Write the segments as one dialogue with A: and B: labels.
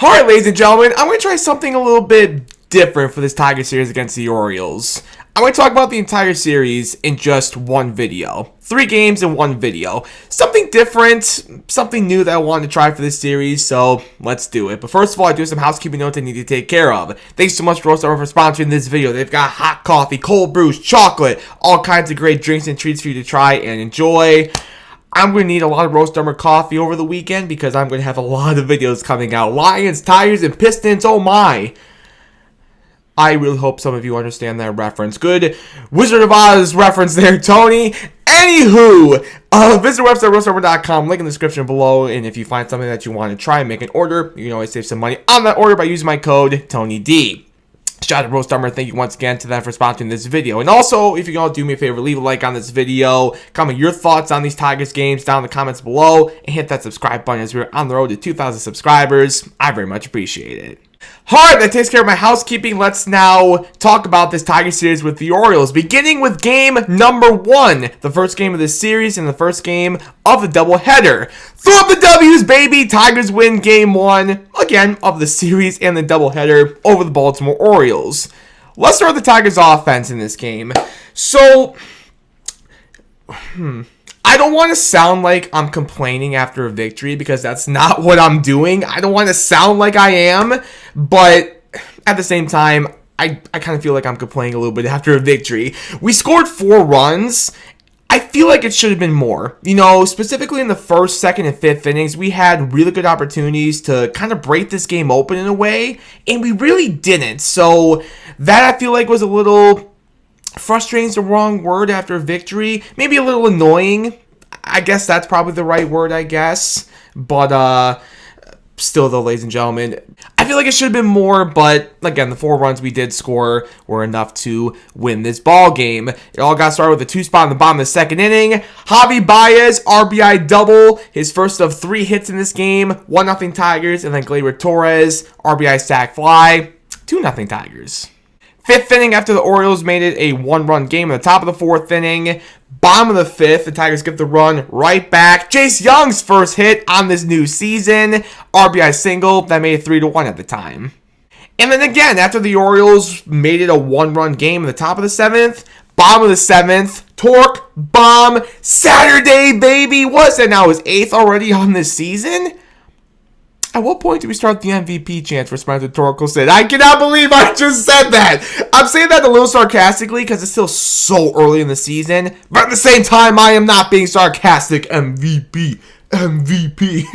A: Alright, ladies and gentlemen, I'm going to try something a little bit different for this Tiger series against the Orioles. I'm going to talk about the entire series in just one video. 3 games in one video. Something different, something new that I wanted to try for this series, so let's do it. But first of all, I do have some housekeeping notes I need to take care of. Thanks so much to Roast for sponsoring this video. They've got hot coffee, cold brews, chocolate, all kinds of great drinks and treats for you to try and enjoy. I'm going to need a lot of Roast Armor coffee over the weekend because I'm going to have a lot of videos coming out. Lions, Tigers, and Pistons, oh my. I really hope some of you understand that reference. Good Wizard of Oz reference there, Tony. Anywho, visit our website, roastarmor.com, link in the description below. And if you find something that you want to try and make an order, you can always save some money on that order by using my code, TonyD. Shout out to Roast Armor, thank you once again to them for sponsoring this video. And also, if you can all do me a favor, leave a like on this video, comment your thoughts on these Tigers games down in the comments below, and hit that subscribe button as we're on the road to 2,000 subscribers. I very much appreciate it. Alright, that takes care of my housekeeping. Let's now talk about this Tiger series with the Orioles, beginning with game number 1, the first game of this series and the first game of the doubleheader. Throw up the W's, baby! Tigers win game 1, again, of the series and the doubleheader over the Baltimore Orioles. Let's start with the Tigers offense in this game. So, I don't want to sound like I'm complaining after a victory because that's not what I'm doing. I don't want to sound like I am, but at the same time, I kind of feel like I'm complaining a little bit after a victory. We scored 4 runs. I feel like it should have been more. You know, specifically in the first, second, and fifth innings, we had really good opportunities to kind of break this game open in a way, and we really didn't. So that I feel like was a little... frustrating is the wrong word after a victory. Maybe a little annoying. I guess that's probably the right word, I guess. But, still though, ladies and gentlemen, I feel like it should have been more, but again, the 4 runs we did score were enough to win this ball game. It all got started with a 2 spot in the bottom of the second inning. Javy Baez, RBI double, his first of 3 hits in this game. 1-0 Tigers, and then Gleyber Torres, RBI sac fly, 2-0 Tigers. 5th inning, after the Orioles made it a 1-run game at the top of the 4th inning. Bottom of the 5th, the Tigers get the run right back. Chase Young's first hit on this new season. RBI single, that made it 3-1 at the time. And then again, after the Orioles made it a 1-run game at the top of the 7th, bottom of the 7th, torque, bomb, Saturday, baby. What's that now, his 8th already on this season? At what point do we start the MVP chance for Spencer Torkelson? I cannot believe I just said that. I'm saying that a little sarcastically because it's still so early in the season. But at the same time, I am not being sarcastic. MVP. MVP.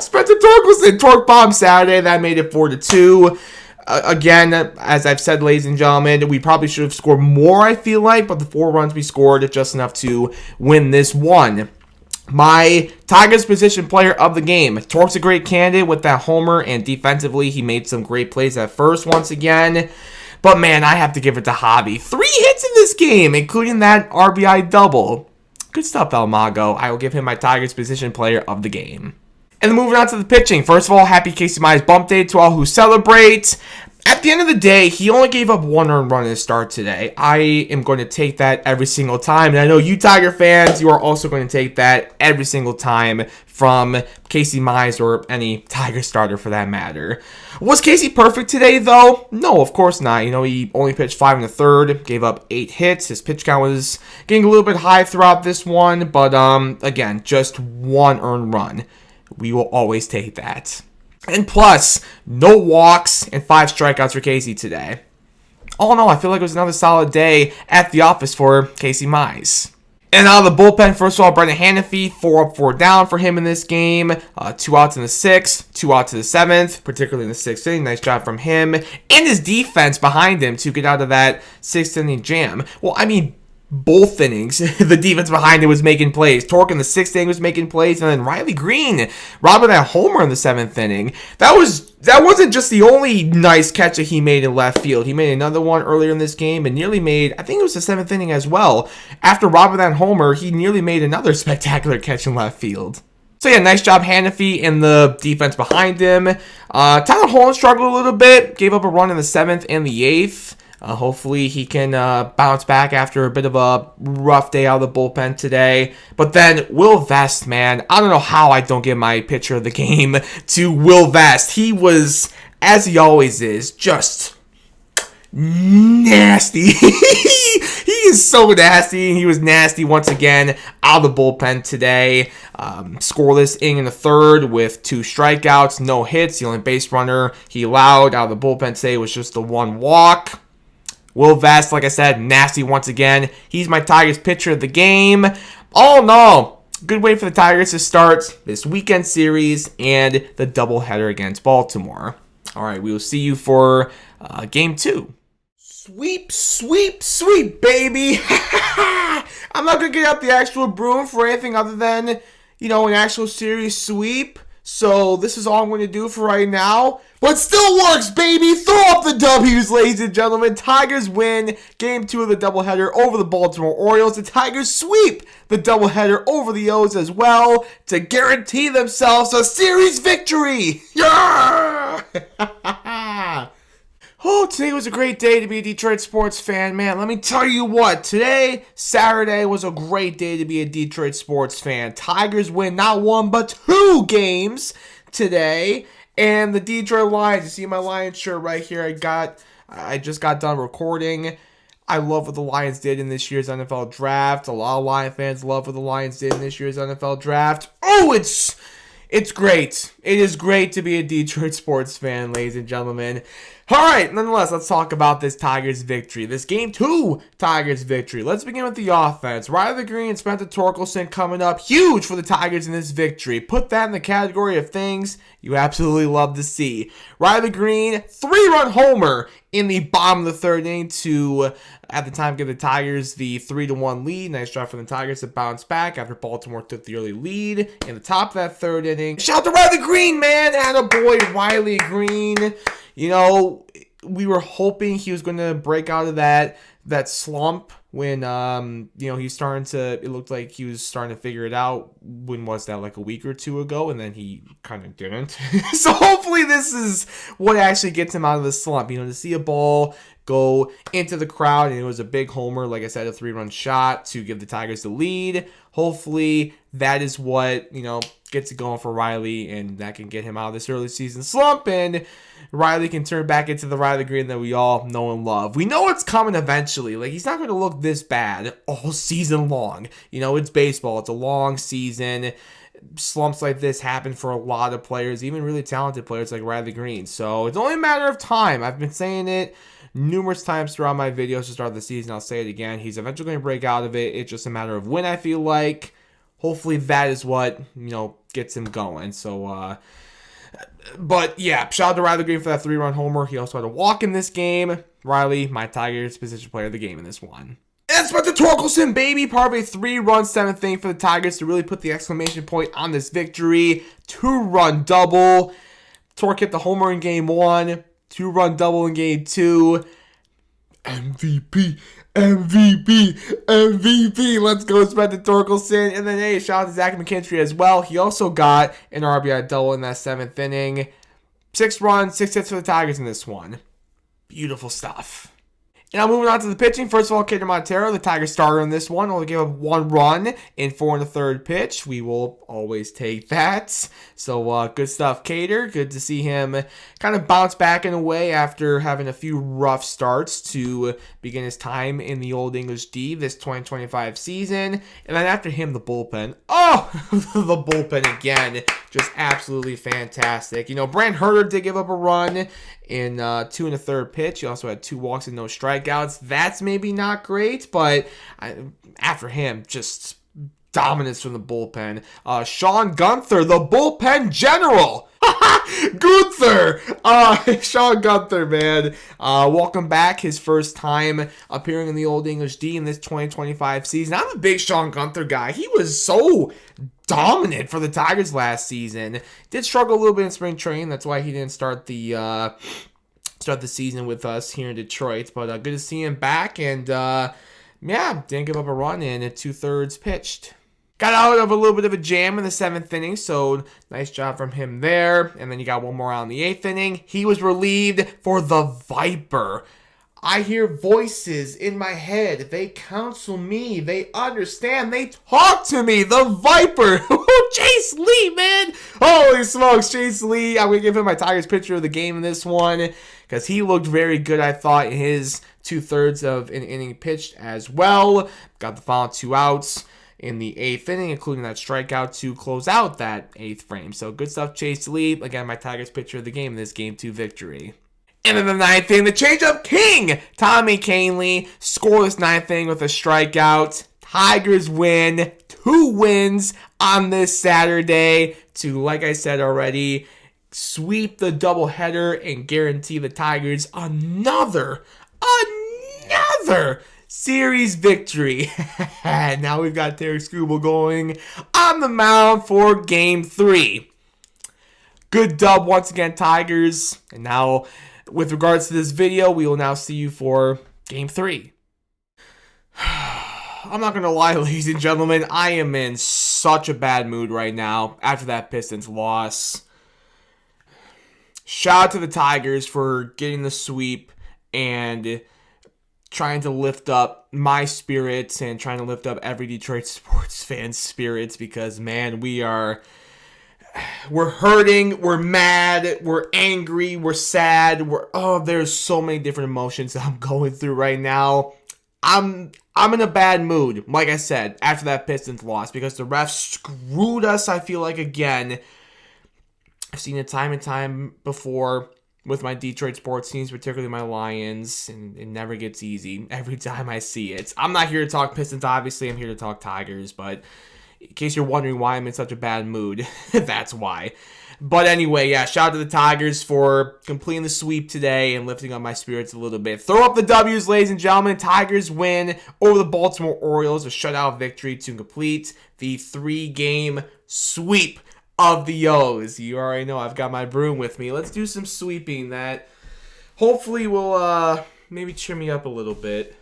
A: Spencer Torkelson. Torque bomb Saturday. That made it 4-2. Again, as I've said, ladies and gentlemen, we probably should have scored more, I feel like. But the 4 runs we scored, just enough to win this one. My Tigers position player of the game. Torque's a great candidate with that homer, and defensively, he made some great plays at first once again. But man, I have to give it to Javy. 3 hits in this game, including that RBI double. Good stuff, El Mago. I will give him my Tigers position player of the game. And then moving on to the pitching. First of all, happy Casey Mize bump day to all who celebrate. At the end of the day, he only gave up 1 earned run in his start today. I am going to take that every single time. And I know you Tiger fans, you are also going to take that every single time from Casey Mize or any Tiger starter for that matter. Was Casey perfect today, though? No, of course not. You know, he only pitched 5 1/3, gave up 8 hits. His pitch count was getting a little bit high throughout this one. But, again, just 1 earned run. We will always take that. And plus, no walks and 5 strikeouts for Casey today. All in all, I feel like it was another solid day at the office for Casey Mize. And out of the bullpen, first of all, Brendan Hanafy, 4 up, 4 down for him in this game. 2 outs in the 6th, 2 outs in the 7th, particularly in the 6th inning. Nice job from him. And his defense behind him to get out of that 6th inning jam. Well, I mean, both innings, the defense behind it was making plays. Torque in the 6th inning was making plays, and then Riley Green robbing that homer in the 7th inning. That wasn't just the only nice catch that he made in left field. He made another one earlier in this game and nearly made, I think it was the 7th inning as well. After robbing that homer, he nearly made another spectacular catch in left field. So yeah, nice job Hanafy and the defense behind him. Tyler Holland struggled a little bit, gave up a run in the 7th and the 8th. Hopefully he can bounce back after a bit of a rough day out of the bullpen today. But then Will Vest, man, I don't know how I don't give my pitcher of the game to Will Vest. He was, as he always is, just nasty. He is so nasty. He was nasty once again out of the bullpen today. Scoreless inning in the third with 2 strikeouts, no hits. The only base runner he allowed out of the bullpen today was just the 1 walk. Will Vest, like I said, nasty once again. He's my Tigers pitcher of the game. All in all, good way for the Tigers to start this weekend series and the doubleheader against Baltimore. All right, we will see you for game 2. Sweep, sweep, sweep, baby. I'm not going to get out the actual broom for anything other than, an actual series sweep. So this is all I'm going to do for right now. But it still works, baby. Throw up the W's, ladies and gentlemen. Tigers win game 2 of the doubleheader over the Baltimore Orioles. The Tigers sweep the doubleheader over the O's as well to guarantee themselves a series victory. Yeah! Oh, today was a great day to be a Detroit sports fan, man. Let me tell you what, today, Saturday, was a great day to be a Detroit sports fan. Tigers win not 1, but 2 games today. And the Detroit Lions, you see my Lions shirt right here, I just got done recording. I love what the Lions did in this year's NFL draft. A lot of Lion fans love what the Lions did in this year's NFL draft. Oh, it's great. It is great to be a Detroit sports fan, ladies and gentlemen. All right, nonetheless, let's talk about this Tigers victory. This Game 2 Tigers victory. Let's begin with the offense. Riley Green and Spencer Torkelson coming up huge for the Tigers in this victory. Put that in the category of things you absolutely love to see. Riley Green, 3-run homer in the bottom of the third inning to, at the time, give the Tigers the 3-1 lead. Nice job for the Tigers to bounce back after Baltimore took the early lead in the top of that third inning. Shout out to Riley Green, man. Attaboy, Riley Green. We were hoping he was going to break out of that slump when, he's starting to, it looked like he was starting to figure it out. When was that, like a week or 2 ago? And then he kind of didn't. So hopefully this is what actually gets him out of the slump. To see a ball go into the crowd, and it was a big homer, like I said, a 3-run shot to give the Tigers the lead. Hopefully that is what, gets it going for Riley, and that can get him out of this early season slump, and Riley can turn back into the Riley Green that we all know and love. We know it's coming eventually. Like, he's not going to look this bad all season long. It's baseball. It's a long season. Slumps like this happen for a lot of players, even really talented players like Riley Green. So it's only a matter of time. I've been saying it numerous times throughout my videos to start the season. I'll say it again. He's eventually going to break out of it. It's just a matter of when, I feel like. Hopefully that is what, gets him going. So, but yeah, shout out to Riley Green for that 3-run homer. He also had a walk in this game. Riley, my Tigers position player of the game in this one. And Spencer Torkelson, baby, part of a 3-run 7th inning for the Tigers to really put the exclamation point on this victory. 2-run double. Tork hit the homer in game 1. 2-run double in game 2. MVP. Let's go, Spencer Torkelson. And then, hey, shout out to Zach McKinstry as well. He also got an RBI double in that 7th inning. 6 runs, 6 hits for the Tigers in this one. Beautiful stuff. And now moving on to the pitching. First of all, Kader Montero, the Tigers starter in this one, only gave up 1 run in 4 1/3 pitch. We will always take that. So good stuff, Kader. Good to see him kind of bounce back in a way after having a few rough starts to begin his time in the Old English D this 2025 season. And then after him, the bullpen. Oh, the bullpen again. Just absolutely fantastic. Brant Herter did give up a run in 2 1/3 pitch. He also had 2 walks and no strikeouts. That's maybe not great, but after him, just dominance from the bullpen. Sean Gunther, the bullpen general. Gunther! Sean Gunther, man. Welcome back. His first time appearing in the Old English D in this 2025 season. I'm a big Sean Gunther guy. He was so dominant for the Tigers last season. Did struggle a little bit in spring training. That's why he didn't start the season with us here in Detroit. But good to see him back. And didn't give up a run in at 2/3 pitched. Got out of a little bit of a jam in the 7th inning, so nice job from him there. And then you got one more out in the 8th inning. He was relieved for the Viper. I hear voices in my head. They counsel me. They understand. They talk to me. The Viper. Chase Lee, man. Holy smokes, Chase Lee. I'm going to give him my Tigers pitcher of the game in this one because he looked very good, I thought, in his 2/3 of an inning pitched as well. Got the final 2 outs in the 8th inning, including that strikeout to close out that 8th frame. So good stuff, Chase Lee. Again, my Tigers pitcher of the game in this Game 2 victory. And in the 9th inning, the changeup king, Tommy Kahnle, scoreless 9th inning with a strikeout. Tigers win, 2 wins on this Saturday to, like I said already, sweep the doubleheader and guarantee the Tigers another series victory. Now we've got Tarik Skubal going on the mound for Game 3. Good dub once again, Tigers. And now, with regards to this video, we will now see you for Game 3. I'm not going to lie, ladies and gentlemen. I am in such a bad mood right now after that Pistons loss. Shout out to the Tigers for getting the sweep and trying to lift up my spirits and trying to lift up every Detroit sports fan's spirits because, man, we're hurting, we're mad, we're angry, we're sad, there's so many different emotions that I'm going through right now. I'm in a bad mood, like I said, after that Pistons loss because the refs screwed us, I feel like, again. I've seen it time and time before with my Detroit sports teams, particularly my Lions, and it never gets easy every time I see it. I'm not here to talk Pistons, obviously. I'm here to talk Tigers, but in case you're wondering why I'm in such a bad mood, that's why. But anyway, yeah, shout out to the Tigers for completing the sweep today and lifting up my spirits a little bit. Throw up the W's, ladies and gentlemen. Tigers win over the Baltimore Orioles, a shutout victory to complete the 3-game sweep of the O's. You already know I've got my broom with me. Let's do some sweeping that hopefully will maybe cheer me up a little bit.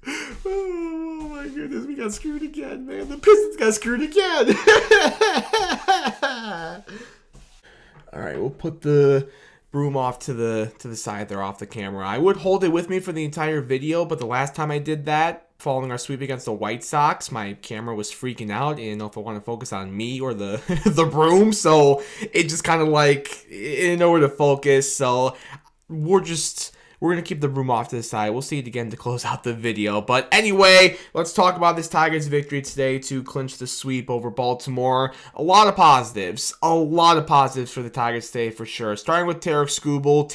A: Oh my goodness, we got screwed again, man. The Pistons got screwed again. All right, we'll put the broom off to the side there off the camera. I would hold it with me for the entire video, but the last time I did that, following our sweep against the White Sox, my camera was freaking out. I didn't know if I want to focus on me or the the broom, so it just kind of like it didn't know where to focus. So we're gonna keep the broom off to the side. We'll see it again to close out the video. But anyway, let's talk about this Tigers victory today to clinch the sweep over Baltimore. A lot of positives for the Tigers today for sure. Starting with Tarik Skubal,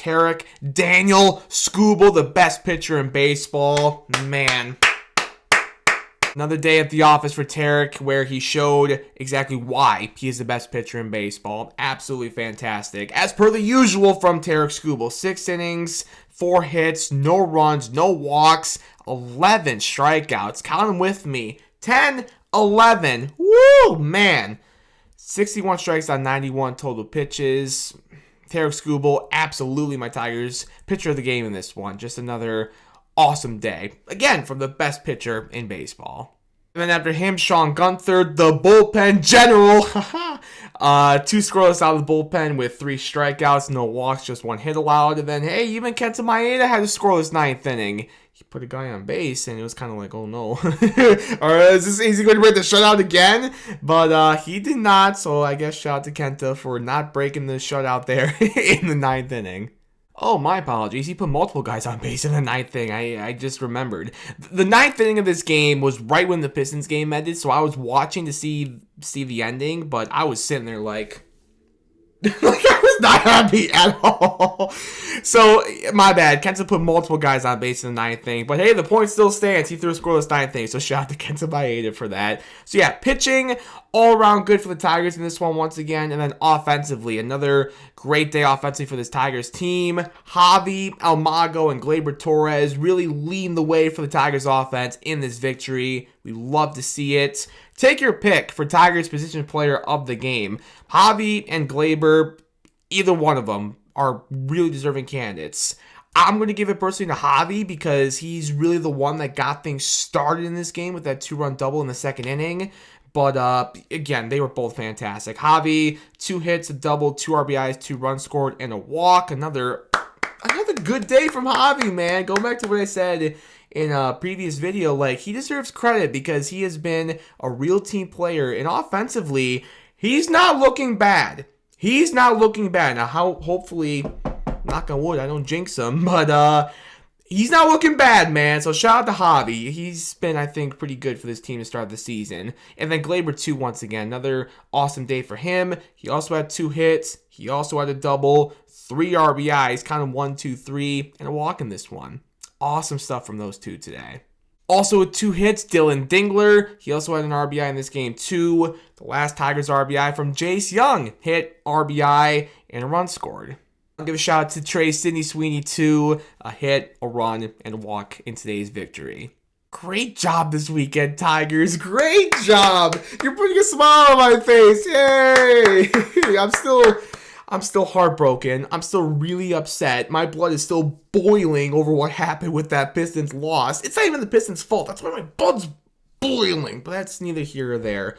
A: Daniel Skubal, the best pitcher in baseball. Man. Another day at the office for Tarik where he showed exactly why he is the best pitcher in baseball. Absolutely fantastic. As per the usual from Tarik Skubal, 6 innings, 4 hits, no runs, no walks, 11 strikeouts. Count them with me. 10, 11. Woo, man. 61 strikes on 91 total pitches. Tarik Skubal, absolutely my Tigers pitcher of the game in this one. Just another awesome day. Again, from the best pitcher in baseball. And then after him, Sean Gunther, the bullpen general. 2 scoreless out of the bullpen with 3 strikeouts, no walks, just 1 hit allowed. And then, hey, even Kenta Maeda had a scoreless 9th inning. He put a guy on base, and it was kind of like, oh no. Or is he going to break the shutout again? But he did not, so I guess shout out to Kenta for not breaking the shutout there in the 9th inning. Oh, my apologies. He put multiple guys on base in the 9th inning. I just remembered. The 9th inning of this game was right when the Pistons game ended, so I was watching to see the ending, but I was sitting there like I was not happy at all. So, my bad. Kenta put multiple guys on base in the 9th inning. But hey, the point still stands. He threw a scoreless 9th inning. So, shout out to Kenta Maeda for that. So, yeah, pitching all around good for the Tigers in this one once again. And then offensively, another great day offensively for this Tigers team. Javy, Almago, and Gleyber Torres really lead the way for the Tigers offense in this victory. We love to see it. Take your pick for Tigers position player of the game. Javy and Gleyber, either one of them are really deserving candidates. I'm going to give it personally to Javy because he's really the one that got things started in this game with that 2-run double in the 2nd inning. But again, they were both fantastic. Javy, 2 hits, a double, 2 RBIs, 2 runs scored, and a walk. Another Another good day from Javy, man. Going back to what I said in a previous video, like, he deserves credit because he has been a real team player, and offensively, he's not looking bad. He's not looking bad. Now, hopefully, knock on wood, I don't jinx him, but he's not looking bad, man. So shout out to Javy. He's been, I think, pretty good for this team to start the season. And then Glaber, too, once again. Another awesome day for him. He also had 2 hits. He also had a double, 3 RBIs, kind of 1, 2, 3, and a walk in this one. Awesome stuff from those 2 today. Also with 2 hits, Dylan Dingler. He also had an RBI in this game, too. The last Tigers RBI from Jace Young. Hit, RBI, and a run scored. I'll give a shout out to Trey Sidney Sweeney, too. A hit, a run, and a walk in today's victory. Great job this weekend, Tigers. Great job. You're putting a smile on my face. Yay. I'm still heartbroken. I'm still really upset. My blood is still boiling over what happened with that Pistons loss. It's not even the Pistons' fault. That's why my blood's boiling. But that's neither here or there.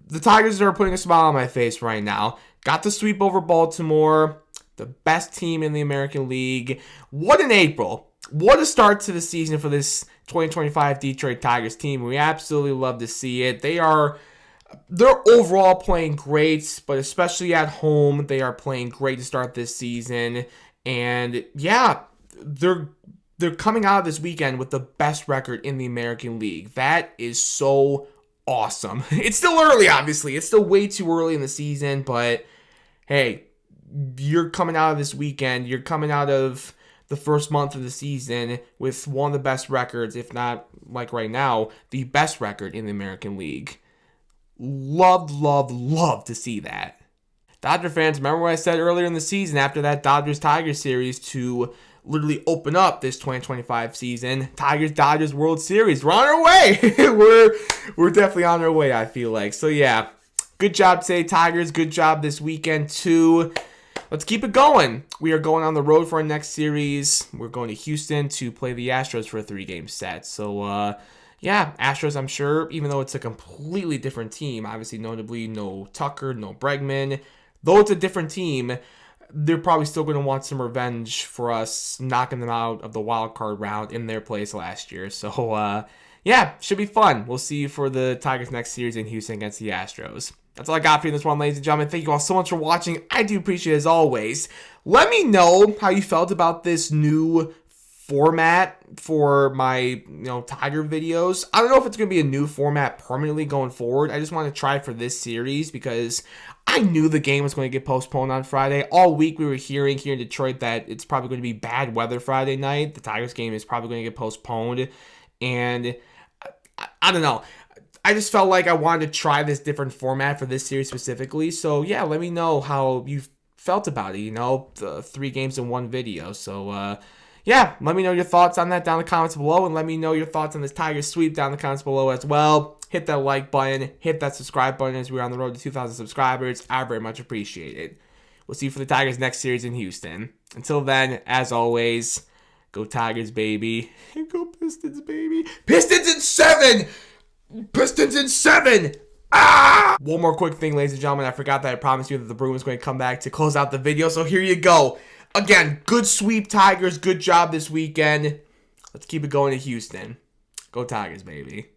A: The Tigers are putting a smile on my face right now. Got the sweep over Baltimore. The best team in the American League. What an April. What a start to the season for this 2025 Detroit Tigers team. We absolutely love to see it. They're overall playing great, but especially at home, they are playing great to start this season. And yeah, they're coming out of this weekend with the best record in the American League. That is so awesome. It's still early, obviously. It's still way too early in the season, but hey, you're coming out of this weekend, you're coming out of the first month of the season with one of the best records, if not, like right now, the best record in the American League. Love to see that. Dodger fans, remember what I said earlier in the season after that Dodgers-Tigers series to literally open up this 2025 season? Tigers-Dodgers World Series. We're on our way. we're definitely on our way, I feel like. So yeah, good job today, Tigers. Good job this weekend too. Let's keep it going. We are going on the road for our next series. We're going to Houston to play the Astros for a 3-game set. So yeah, Astros, I'm sure, even though it's a completely different team, obviously notably no Tucker, no Bregman, though it's a different team, they're probably still going to want some revenge for us knocking them out of the wild card round in their place last year. So yeah, should be fun. We'll see you for the Tigers next series in Houston against the Astros. That's all I got for you in this one, ladies and gentlemen. Thank you all so much for watching. I do appreciate it as always. Let me know how you felt about this new format for my Tiger videos. I don't know if it's going to be a new format permanently going forward. I just want to try for this series because I knew the game was going to get postponed on Friday. All week we were hearing here in Detroit that it's probably going to be bad weather Friday night. The Tigers game is probably going to get postponed. And I don't know. I just felt like I wanted to try this different format for this series specifically. So yeah, let me know how you felt about it, the 3 games in 1 video. So yeah, let me know your thoughts on that down in the comments below, and let me know your thoughts on this Tigers sweep down in the comments below as well. Hit that like button, hit that subscribe button as we're on the road to 2,000 subscribers. I very much appreciate it. We'll see you for the Tigers next series in Houston. Until then, as always, go Tigers, baby. Go Pistons, baby. Pistons in 7! Pistons in 7! Ah! One more quick thing, ladies and gentlemen. I forgot that I promised you that the Bruin was going to come back to close out the video, so here you go. Again, good sweep, Tigers. Good job this weekend. Let's keep it going to Houston. Go Tigers, baby.